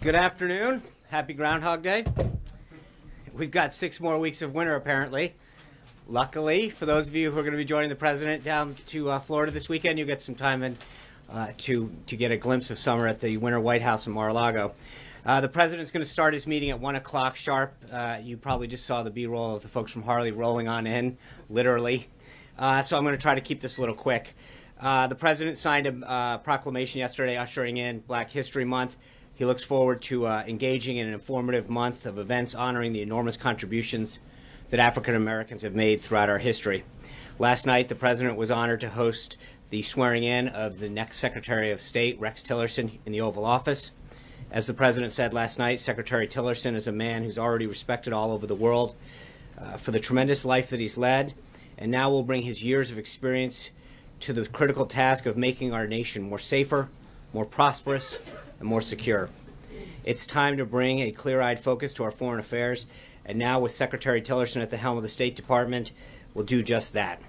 Good afternoon. Happy Groundhog Day. We've got 6 more weeks of winter, apparently. Luckily, for those of you who are going to be joining the president down to Florida this weekend, you'll get some time in, to get a glimpse of summer at the Winter White House in Mar-a-Lago. The president's going to start his meeting at 1 o'clock sharp. You probably just saw the B-roll of the folks from Harley rolling on in, literally. So I'm going to try to keep this a little quick. The president signed a proclamation yesterday ushering in Black History Month. He looks forward to engaging in an informative month of events honoring the enormous contributions that African Americans have made throughout our history. Last night, the president was honored to host the swearing in of the next Secretary of State, Rex Tillerson, in the Oval Office. As the president said last night, Secretary Tillerson is a man who's already respected all over the world for the tremendous life that he's led, and now will bring his years of experience to the critical task of making our nation more safer, more prosperous, and more secure. It's time to bring a clear-eyed focus to our foreign affairs, and now with Secretary Tillerson at the helm of the State Department, we'll do just that.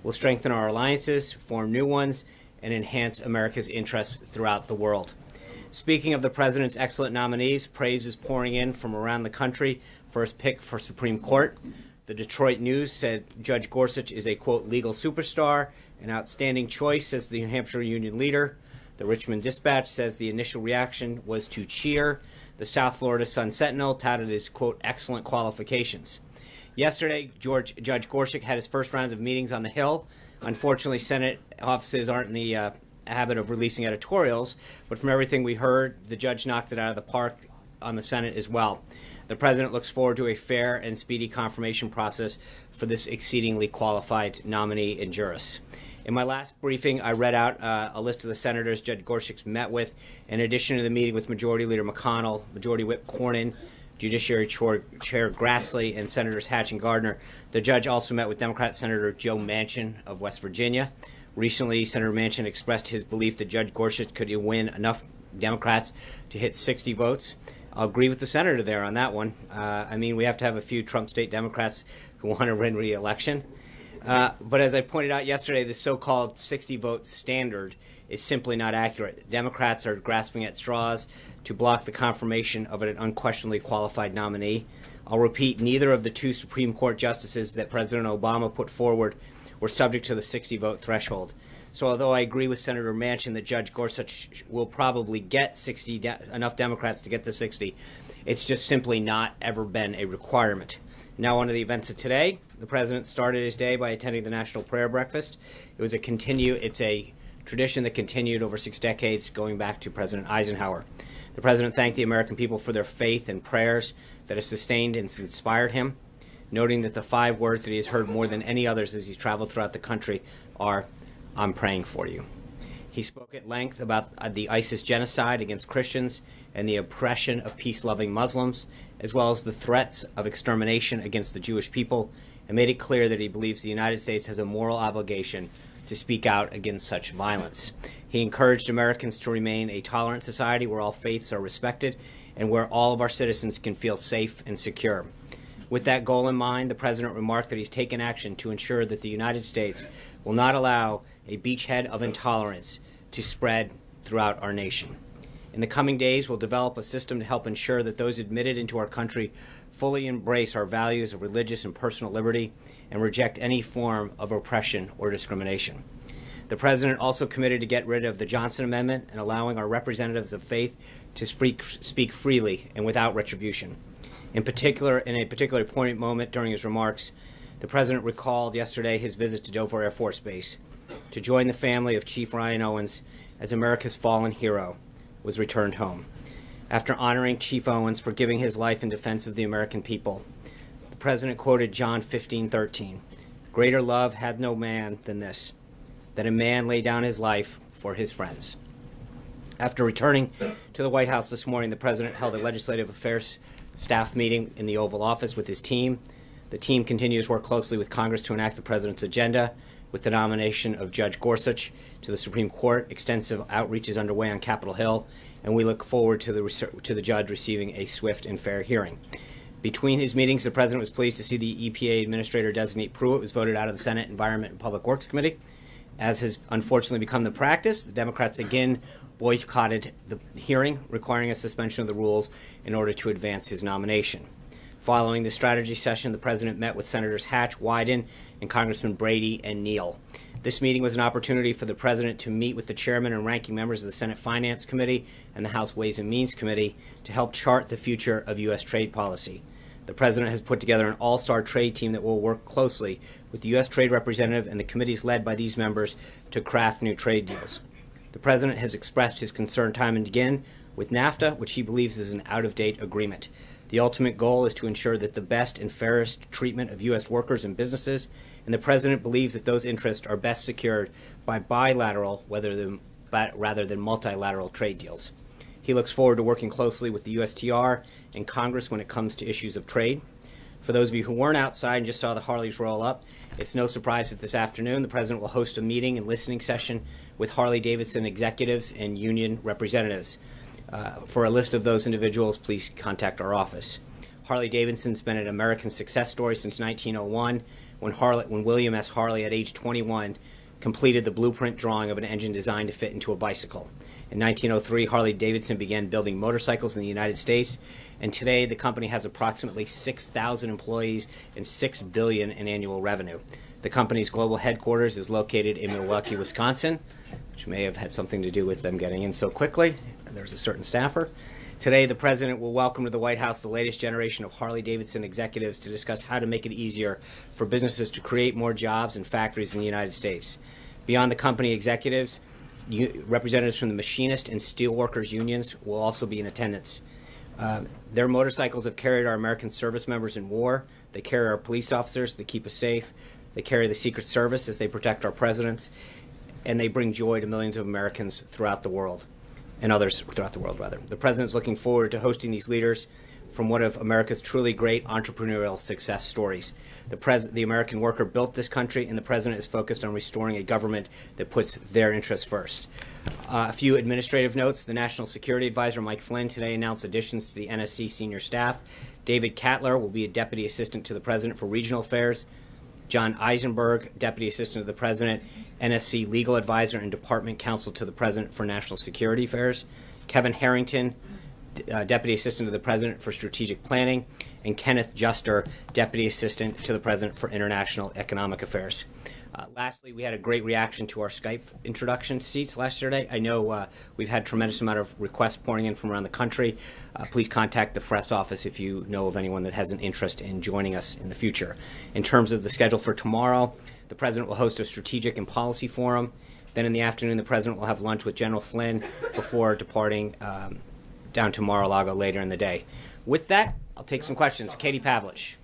We'll strengthen our alliances, form new ones, and enhance America's interests throughout the world. Speaking of the president's excellent nominees, praise is pouring in from around the country for his pick for Supreme Court. The Detroit News said Judge Gorsuch is a, quote, legal superstar, an outstanding choice, says the New Hampshire Union leader. The Richmond Dispatch says the initial reaction was to cheer. The South Florida Sun-Sentinel touted his, quote, excellent qualifications. Yesterday, Judge Gorsuch had his first round of meetings on the Hill. Unfortunately, Senate offices aren't in the habit of releasing editorials, but from everything we heard, the judge knocked it out of the park on the Senate as well. The president looks forward to a fair and speedy confirmation process for this exceedingly qualified nominee and jurist. In my last briefing, I read out a list of the senators Judge Gorsuch met with. In addition to the meeting with Majority Leader McConnell, Majority Whip Cornyn, Judiciary Chair Grassley, and Senators Hatch and Gardner, the judge also met with Democrat Senator Joe Manchin of West Virginia. Recently, Senator Manchin expressed his belief that Judge Gorsuch could win enough Democrats to hit 60 votes. I'll agree with the senator there on that one. I mean, we have to have a few Trump state Democrats who want to win re-election. But as I pointed out yesterday, the so-called 60-vote standard is simply not accurate. Democrats are grasping at straws to block the confirmation of an unquestionably qualified nominee. I'll repeat, neither of the 2 Supreme Court justices that President Obama put forward were subject to the 60-vote threshold. So although I agree with Senator Manchin that Judge Gorsuch will probably get enough Democrats to get to 60, it's just simply not ever been a requirement. Now on to the events of today. The president started his day by attending the National Prayer Breakfast. It's a tradition that continued over 6 decades, going back to President Eisenhower. The president thanked the American people for their faith and prayers that have sustained and inspired him, noting that the 5 words that he has heard more than any others as he's traveled throughout the country are, "I'm praying for you." He spoke at length about the ISIS genocide against Christians and the oppression of peace-loving Muslims, as well as the threats of extermination against the Jewish people, and made it clear that he believes the United States has a moral obligation to speak out against such violence. He encouraged Americans to remain a tolerant society where all faiths are respected and where all of our citizens can feel safe and secure. With that goal in mind, the president remarked that he's taken action to ensure that the United States will not allow a beachhead of intolerance to spread throughout our nation. In the coming days, we'll develop a system to help ensure that those admitted into our country fully embrace our values of religious and personal liberty and reject any form of oppression or discrimination. The president also committed to get rid of the Johnson Amendment and allowing our representatives of faith to speak freely and without retribution. In a particular poignant moment during his remarks, the president recalled yesterday his visit to Dover Air Force Base to join the family of Chief Ryan Owens as America's fallen hero was returned home. After honoring Chief Owens for giving his life in defense of the American people, the president quoted John 15:13, "Greater love hath no man than this, that a man lay down his life for his friends." After returning to the White House this morning, the president held a legislative affairs staff meeting in the Oval Office with his team. The team continues to work closely with Congress to enact the president's agenda. With the nomination of Judge Gorsuch to the Supreme Court, extensive outreach is underway on Capitol Hill, and we look forward to the judge receiving a swift and fair hearing. Between his meetings, the president was pleased to see the EPA Administrator-designate Pruitt was voted out of the Senate Environment and Public Works Committee, As has unfortunately become the practice, the Democrats again boycotted the hearing, requiring a suspension of the rules in order to advance his nomination. Following the strategy session, the president met with Senators Hatch, Wyden, and Congressman Brady and Neal. This meeting was an opportunity for the president to meet with the chairman and ranking members of the Senate Finance Committee and the House Ways and Means Committee to help chart the future of U.S. trade policy. The president has put together an all-star trade team that will work closely with the U.S. Trade Representative and the committees led by these members to craft new trade deals. The president has expressed his concern time and again with NAFTA, which he believes is an out-of-date agreement. The ultimate goal is to ensure that the best and fairest treatment of U.S. workers and businesses, and the president believes that those interests are best secured by bilateral rather than multilateral trade deals. He looks forward to working closely with the USTR and Congress when it comes to issues of trade. For those of you who weren't outside and just saw the Harleys roll up, it's no surprise that this afternoon the president will host a meeting and listening session with Harley-Davidson executives and union representatives. For a list of those individuals, please contact our office. Harley-Davidson's been an American success story since 1901, when William S. Harley, at age 21, completed the blueprint drawing of an engine designed to fit into a bicycle. In 1903, Harley-Davidson began building motorcycles in the United States, and today the company has approximately 6,000 employees and $6 billion in annual revenue. The company's global headquarters is located in Milwaukee, Wisconsin, which may have had something to do with them getting in so quickly. There's a certain staffer. Today, the president will welcome to the White House the latest generation of Harley-Davidson executives to discuss how to make it easier for businesses to create more jobs and factories in the United States. Beyond the company executives, representatives from the machinist and steelworkers unions will also be in attendance. Their motorcycles have carried our American service members in war. They carry our police officers. They keep us safe. They carry the Secret Service as they protect our presidents. And they bring joy to millions of Americans throughout the world, and others throughout the world, rather. The president's looking forward to hosting these leaders from one of America's truly great entrepreneurial success stories. The American worker built this country, and the president is focused on restoring a government that puts their interests first. A few administrative notes. The National Security Advisor, Mike Flynn, today announced additions to the NSC senior staff. David Cattler will be a Deputy Assistant to the President for Regional Affairs. John Eisenberg, Deputy Assistant to the President, NSC Legal Advisor and Department Counsel to the President for National Security Affairs. Kevin Harrington, Deputy Assistant to the President for Strategic Planning, and Kenneth Juster, Deputy Assistant to the President for International Economic Affairs. Lastly, we had a great reaction to our Skype introduction seats yesterday. I know we've had a tremendous amount of requests pouring in from around the country. Please contact the press office if you know of anyone that has an interest in joining us in the future. In terms of the schedule for tomorrow, the President will host a strategic and policy forum. Then in the afternoon, the President will have lunch with General Flynn before departing down to Mar-a-Lago later in the day. With that, I'll take some questions. Katie Pavlich.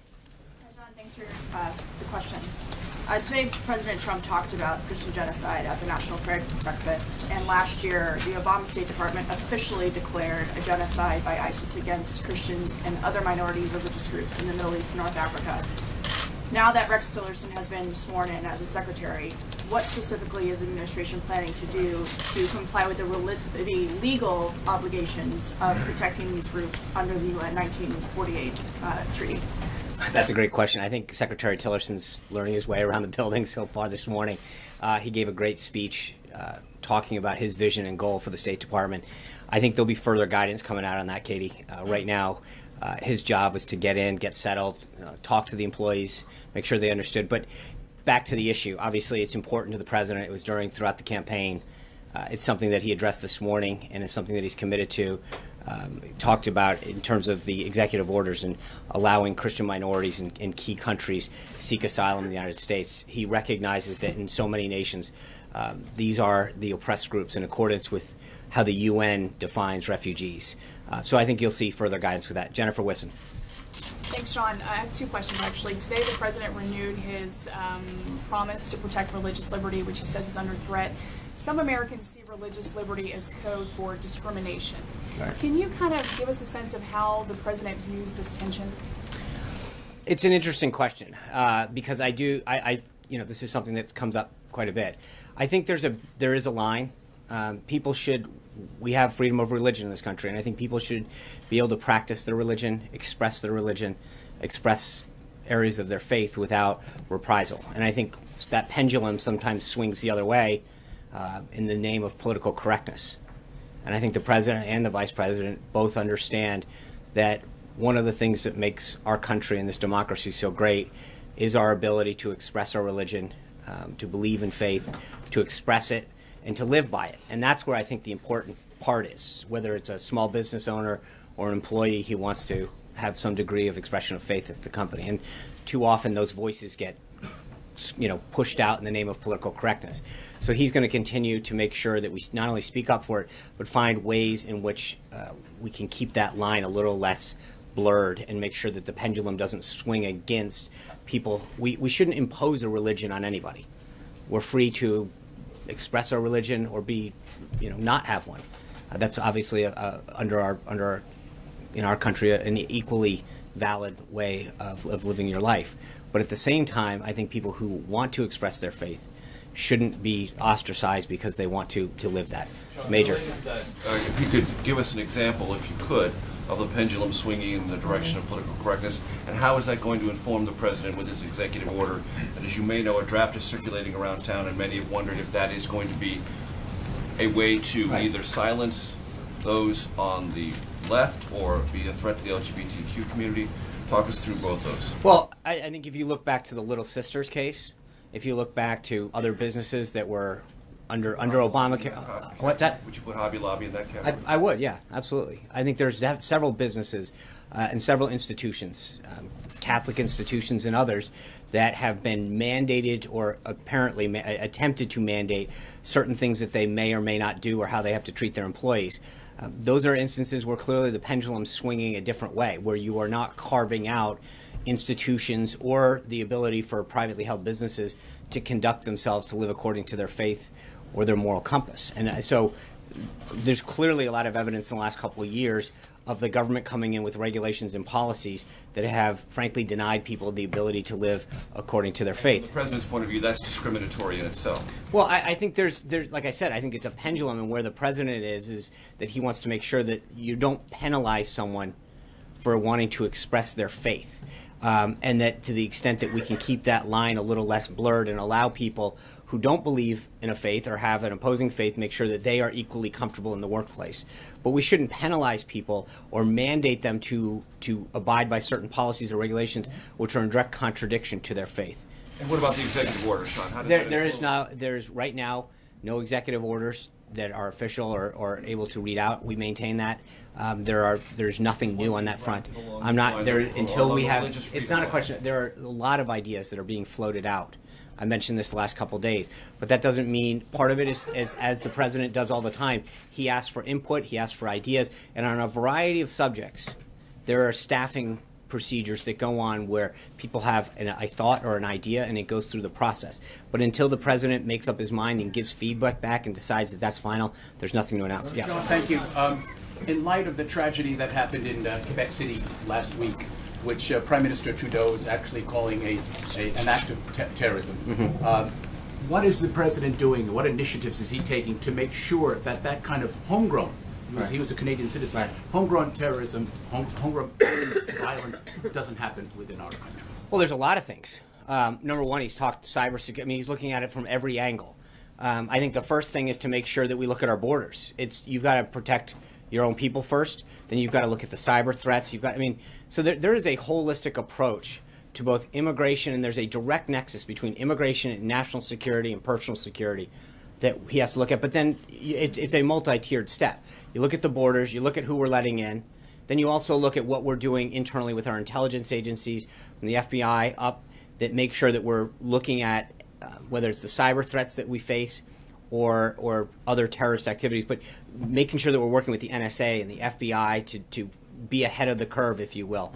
Hi, John. Thanks for the question. Today, President Trump talked about Christian genocide at the National Prayer Breakfast, and last year, the Obama State Department officially declared a genocide by ISIS against Christians and other minority religious groups in the Middle East and North Africa. Now that Rex Tillerson has been sworn in as a secretary, what specifically is the administration planning to do to comply with the legal obligations of protecting these groups under the UN 1948 treaty? That's a great question. I think Secretary Tillerson's learning his way around the building so far this morning. He gave a great speech talking about his vision and goal for the State Department. I think there'll be further guidance coming out on that, Katie. Right now, his job was to get in, get settled, talk to the employees, make sure they understood. But back to the issue, obviously it's important to the president. It was throughout the campaign. It's something that he addressed this morning, and it's something that he's committed to. Talked about in terms of the executive orders and allowing Christian minorities in key countries seek asylum in the United States. He recognizes that in so many nations, these are the oppressed groups in accordance with how the UN defines refugees. So I think you'll see further guidance with that. Jennifer Wisson. Thanks, Sean. I have two questions, actually. Today, the president renewed his promise to protect religious liberty, which he says is under threat. Some Americans see religious liberty as code for discrimination. Right. Can you kind of give us a sense of how the president views this tension? It's an interesting question because this is something that comes up quite a bit. I think there is a line. We have freedom of religion in this country, and I think people should be able to practice their religion, express areas of their faith without reprisal. And I think that pendulum sometimes swings the other way in the name of political correctness. And I think the president and the vice president both understand that one of the things that makes our country and this democracy so great is our ability to express our religion, to believe in faith, to express it, and to live by it. And that's where I think the important part is, whether it's a small business owner or an employee who wants to have some degree of expression of faith at the company. And too often those voices get pushed out in the name of political correctness. So he's going to continue to make sure that we not only speak up for it, but find ways in which we can keep that line a little less blurred and make sure that the pendulum doesn't swing against people. We shouldn't impose a religion on anybody. We're free to express our religion or be, not have one. That's obviously in our country an equally valid way of living your life. But at the same time, I think people who want to express their faith shouldn't be ostracized because they want to live that. Major. If you could give us an example, if you could, of the pendulum swinging in the direction of political correctness, and how is that going to inform the president with his executive order? And as you may know, a draft is circulating around town, and many have wondered if that is going to be a way to either silence those on the left or be a threat to the LGBTQ community. Talk us through both those. Well, I think if you look back to the Little Sisters case, if you look back to other businesses that were under Obamacare, what's that? Would you put Hobby Lobby in that category? I would, yeah, absolutely. I think there's several businesses and several institutions, Catholic institutions and others, that have been mandated or apparently attempted to mandate certain things that they may or may not do or how they have to treat their employees. Those are instances where clearly the pendulum's swinging a different way, where you are not carving out institutions or the ability for privately held businesses to conduct themselves to live according to their faith or their moral compass. And so there's clearly a lot of evidence in the last couple of years of the government coming in with regulations and policies that have, frankly, denied people the ability to live according to their faith. From the president's point of view, that's discriminatory in itself. Well, I think there's, like I said, I think it's a pendulum, and where the president is that he wants to make sure that you don't penalize someone for wanting to express their faith. And that to the extent that we can keep that line a little less blurred and allow people who don't believe in a faith or have an opposing faith, make sure that they are equally comfortable in the workplace. But we shouldn't penalize people or mandate them to abide by certain policies or regulations which are in direct contradiction to their faith. And what about the executive order, Sean? How does There's right now no executive orders that are official or able to read out. We maintain that. There's nothing new on that front. I'm not there until we have. It's not a question. There are a lot of ideas that are being floated out. I mentioned this the last couple of days, but that doesn't mean part of it is as the president does all the time. He asks for input. He asks for ideas, and on a variety of subjects, there are staffing procedures that go on where people have a thought or an idea and it goes through the process. But until the president makes up his mind and gives feedback back and decides that that's final, there's nothing to announce. Yeah. John, thank you. In light of the tragedy that happened in Quebec City last week, which Prime Minister Trudeau is actually calling an act of terrorism, what is the president doing? What initiatives is he taking to make sure that that kind of homegrown, he was a Canadian citizen, homegrown terrorism, homegrown violence doesn't happen within our country? Well, there's a lot of things. Number one, he's talked cybersecurity. I mean, he's looking at it from every angle. I think the first thing is to make sure that we look at our borders. You've got to protect your own people first, then you've got to look at the cyber threats. So there is a holistic approach to both immigration, and there's a direct nexus between immigration and national security and personal security that he has to look at. But then it's a multi-tiered step. You look at the borders, you look at who we're letting in, then you also look at what we're doing internally with our intelligence agencies, from the FBI up, that make sure that we're looking at whether it's the cyber threats that we face or other terrorist activities, but making sure that we're working with the NSA and the FBI to be ahead of the curve, if you will.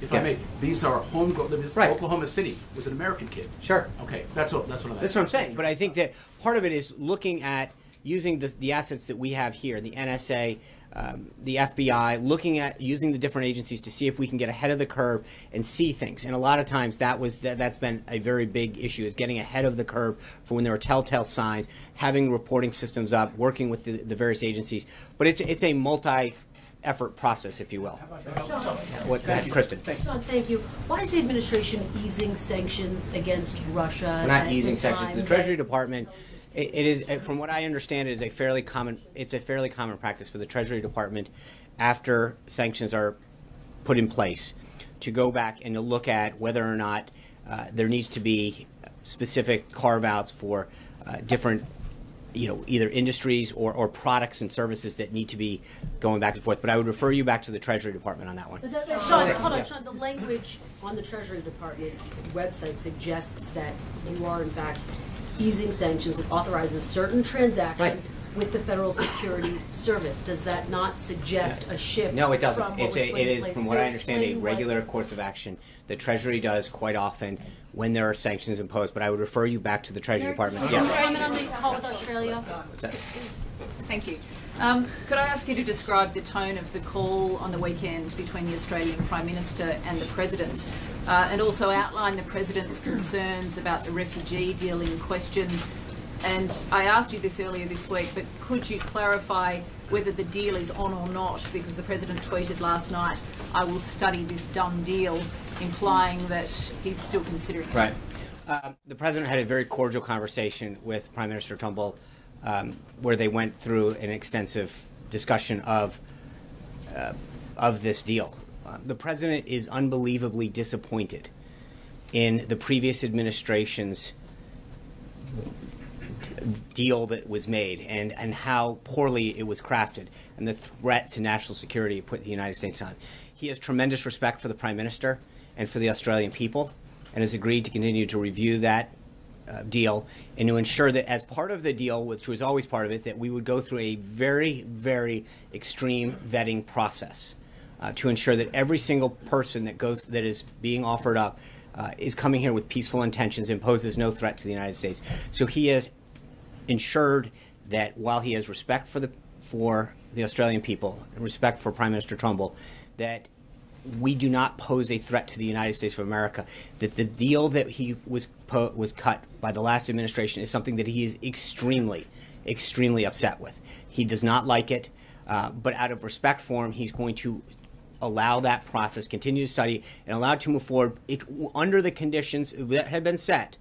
If I may, these are homegrown. Right. Oklahoma City was an American kid. Sure. Okay, that's what I'm asking. That's what I'm saying. But I think that part of it is looking at using the assets that we have here, the NSA, the FBI, looking at using the different agencies to see if we can get ahead of the curve and see things. And a lot of times that's been a very big issue, is getting ahead of the curve for when there are telltale signs, having reporting systems up, working with the various agencies. But it's a effort process, if you will. What, Kristen? Sean, thank you. Why is the administration easing sanctions against Russia? Not at easing the sanctions. time The that- Treasury Department, it is, from what I understand, it is a fairly common practice for the Treasury Department, after sanctions are put in place, to go back and to look at whether or not there needs to be specific carve-outs for different, either industries or products and services that need to be going back and forth. But I would refer you back to the Treasury Department on that one. But Sean, hold on, Sean. The language on the Treasury Department website suggests that you are, in fact, easing sanctions that authorizes certain transactions with the Federal Security Service. Does that not suggest a shift? No, it doesn't. From what was It put in is, place? from So what I understand, a explain what- regular course of action the Treasury does quite often when there are sanctions imposed. But I would refer you back to the Treasury Department. Can you Yes. comment on the call with Australia? Thank you. Could I ask you to describe the tone of the call on the weekend between the Australian Prime Minister and the President, and also outline the President's concerns about the refugee deal in question? And I asked you this earlier this week, but could you clarify whether the deal is on or not? Because the President tweeted last night, "I will study this dumb deal," implying that he's still considering it. Right. The President had a very cordial conversation with Prime Minister Trumbull, where they went through an extensive discussion of this deal. The President is unbelievably disappointed in the previous administration's deal that was made and how poorly it was crafted and the threat to national security it put the United States on. He has tremendous respect for the Prime Minister and for the Australian people, and has agreed to continue to review that deal and to ensure that as part of the deal, which was always part of it, that we would go through a very, very extreme vetting process to ensure that every single person that is being offered up is coming here with peaceful intentions and poses no threat to the United States. So he has ensured that while he has respect for the Australian people and respect for Prime Minister Trumbull, that we do not pose a threat to the United States of America, that the deal that he was cut by the last administration is something that he is extremely, extremely upset with. He does not like it, but out of respect for him, he's going to allow that process, continue to study, and allow it to move forward under the conditions that have been set,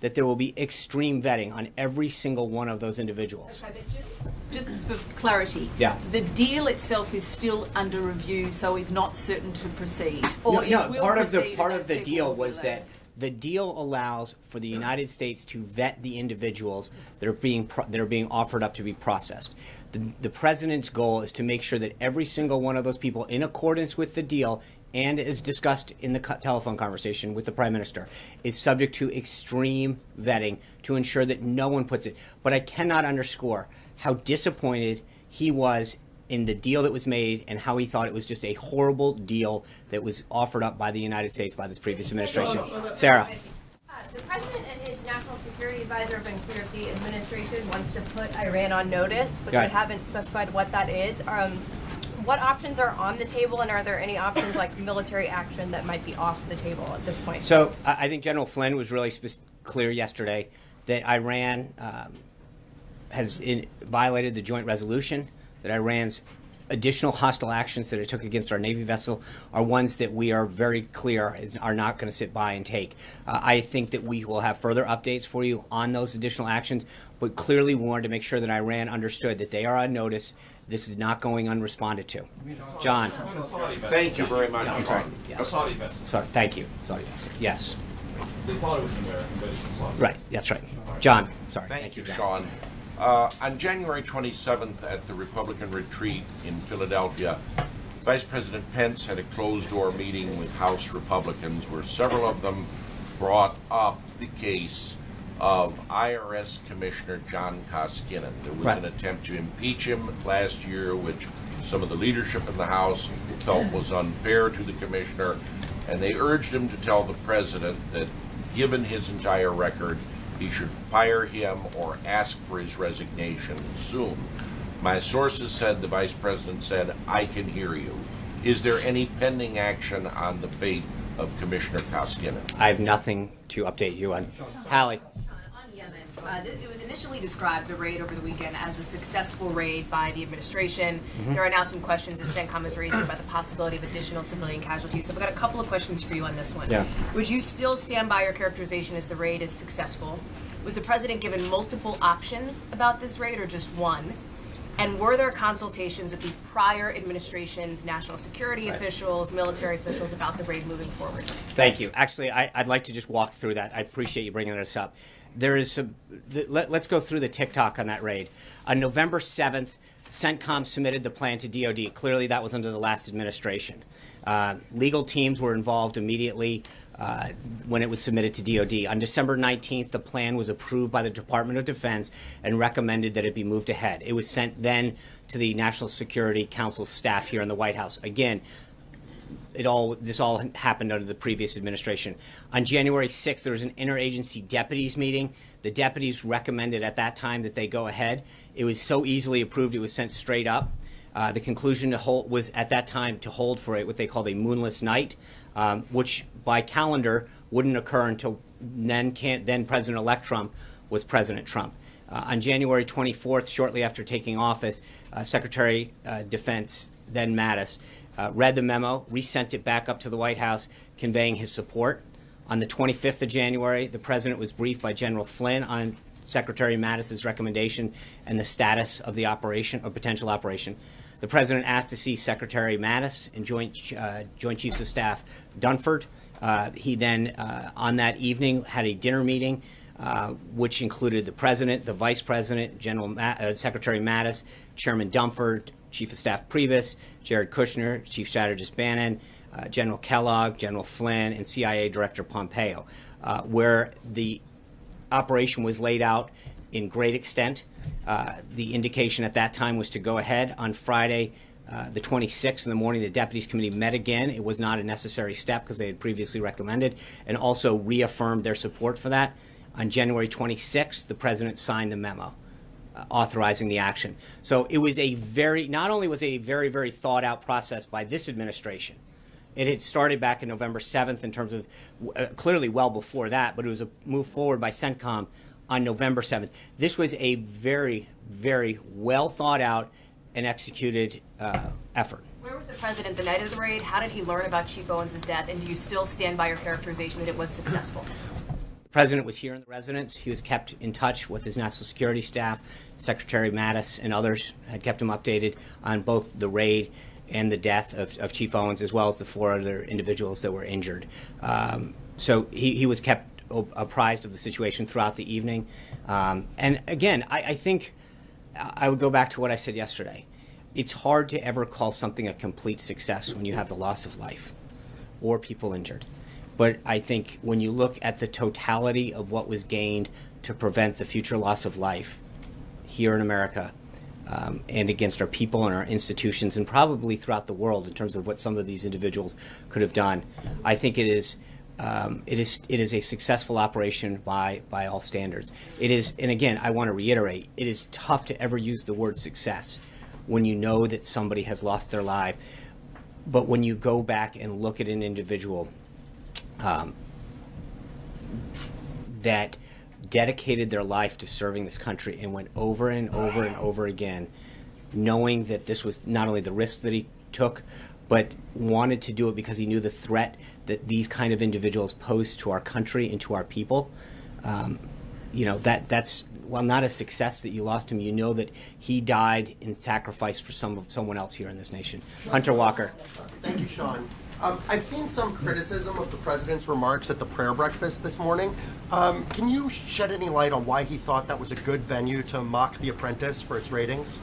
that there will be extreme vetting on every single one of those individuals. Okay, but just for clarity, Yeah. the deal itself is still under review, so is not certain to proceed. Or it will part of proceed the and those people deal will be was allowed. that the deal allows for the United States to vet the individuals that are being offered up to be processed. The president's goal is to make sure that every single one of those people, in accordance with the deal, and as discussed in the telephone conversation with the Prime Minister, is subject to extreme vetting to ensure that no one puts it. But I cannot underscore how disappointed he was in the deal that was made and how he thought it was just a horrible deal that was offered up by the United States by this previous administration. Sarah. The President and his National Security Advisor have been clear that the administration wants to put Iran on notice, but Right. they haven't specified what that is. What options are on the table, and are there any options like military action that might be off the table at this point? So I think General Flynn was really clear yesterday that Iran has violated the joint resolution, that Iran's additional hostile actions that it took against our Navy vessel are ones that we are very clear are not going to sit by and take. I think that we will have further updates for you on those additional actions, but clearly we wanted to make sure that Iran understood that they are on notice. This is not going unresponded to. John. Thank you very much. I'm sorry. A Yes. Saudi vessel. Sorry. Thank you. Sorry. Yes. They thought it was American, but it's a Saudi. Right. That's right. John. Sorry. Thank you, John. Sean. On January 27th at the Republican retreat in Philadelphia, Vice President Pence had a closed-door meeting with House Republicans where several of them brought up the case of IRS Commissioner John Koskinen. There was an attempt to impeach him last year, which some of the leadership in the House felt was unfair to the commissioner, and they urged him to tell the president that, given his entire record, he should fire him or ask for his resignation soon. My sources said the vice president said, "I can hear you." Is there any pending action on the fate of Commissioner Koskinen? I have nothing to update you on. Hallie. On Yemen, It was initially described, the raid over the weekend, as a successful raid by the administration. There are now some questions that CENTCOM is raising about the possibility of additional civilian casualties. So we've got a couple of questions for you on this one. Yeah. Would you still stand by your characterization as the raid is successful? Was the president given multiple options about this raid or just one? And were there consultations with the prior administration's national security officials, military officials about the raid moving forward? Thank you. Actually, I'd like to just walk through that. I appreciate you bringing this up. There is some. Let's go through the tick-tock on that raid. On November 7th, CENTCOM submitted the plan to DOD. Clearly, that was under the last administration. Legal teams were involved immediately when it was submitted to DOD. On December 19th, the plan was approved by the Department of Defense and recommended that it be moved ahead. It was sent then to the National Security Council staff here in the White House. Again, this all happened under the previous administration. On January 6th, there was an interagency deputies meeting. The deputies recommended at that time that they go ahead. It was so easily approved, it was sent straight up. The conclusion was at that time to hold for what they called a moonless night, which by calendar wouldn't occur until then President-elect Trump was President Trump. On January 24th, shortly after taking office, Secretary Defense, then Mattis, read the memo, resent it back up to the White House, conveying his support. On the 25th of January, the president was briefed by General Flynn on Secretary Mattis's recommendation and the status of the operation or potential operation. The president asked to see Secretary Mattis and Joint Chiefs of Staff Dunford. He then, on that evening, had a dinner meeting, which included the president, the vice president, Secretary Mattis, Chairman Dunford, Chief of Staff Priebus, Jared Kushner, Chief Strategist Bannon, General Kellogg, General Flynn, and CIA Director Pompeo, where the operation was laid out in great extent. The indication at that time was to go ahead. On Friday, the 26th in the morning, the Deputies Committee met again. It was not a necessary step because they had previously recommended and also reaffirmed their support for that. On January 26th, the President signed the memo authorizing the action. So it was not only was it a very, very thought out process by this administration, it had started back in November 7th in terms of clearly well before that, but it was a move forward by CENTCOM on November 7th. This was a very, very well thought out and executed effort. Where was the president the night of the raid? How did he learn about Chief Owens' death? And do you still stand by your characterization that it was successful? The president was here in the residence. He was kept in touch with his national security staff. Secretary Mattis and others had kept him updated on both the raid and the death of Chief Owens, as well as the 4 other individuals that were injured. So he was kept apprised of the situation throughout the evening. And again, I think I would go back to what I said yesterday. It's hard to ever call something a complete success when you have the loss of life or people injured. But I think when you look at the totality of what was gained to prevent the future loss of life here in America, and against our people and our institutions and probably throughout the world in terms of what some of these individuals could have done, I think it is a successful operation by all standards. It is, and again, I want to reiterate, it is tough to ever use the word success when you know that somebody has lost their life. But when you go back and look at an individual that dedicated their life to serving this country and went over and over and over again, knowing that this was not only the risk that he took, but wanted to do it because he knew the threat that these kind of individuals pose to our country and to our people. That's while not a success that you lost him, you know that he died in sacrifice for someone else here in this nation. Hunter Walker. Thank you, Sean. I've seen some criticism of the president's remarks at the prayer breakfast this morning. Can you shed any light on why he thought that was a good venue to mock The Apprentice for its ratings?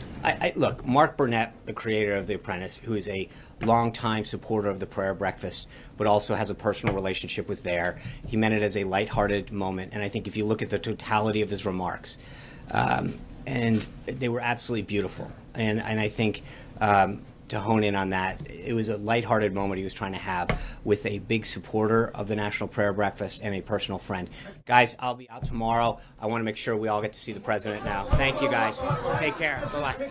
Look, Mark Burnett, the creator of The Apprentice, who is a longtime supporter of the prayer breakfast, but also has a personal relationship, was there. He meant it as a lighthearted moment, and I think if you look at the totality of his remarks, and they were absolutely beautiful, and I think to hone in on that, it was a lighthearted moment he was trying to have with a big supporter of the National Prayer Breakfast and a personal friend. Guys, I'll be out tomorrow. I want to make sure we all get to see the president now. Thank you, guys. Take care. Bye-bye.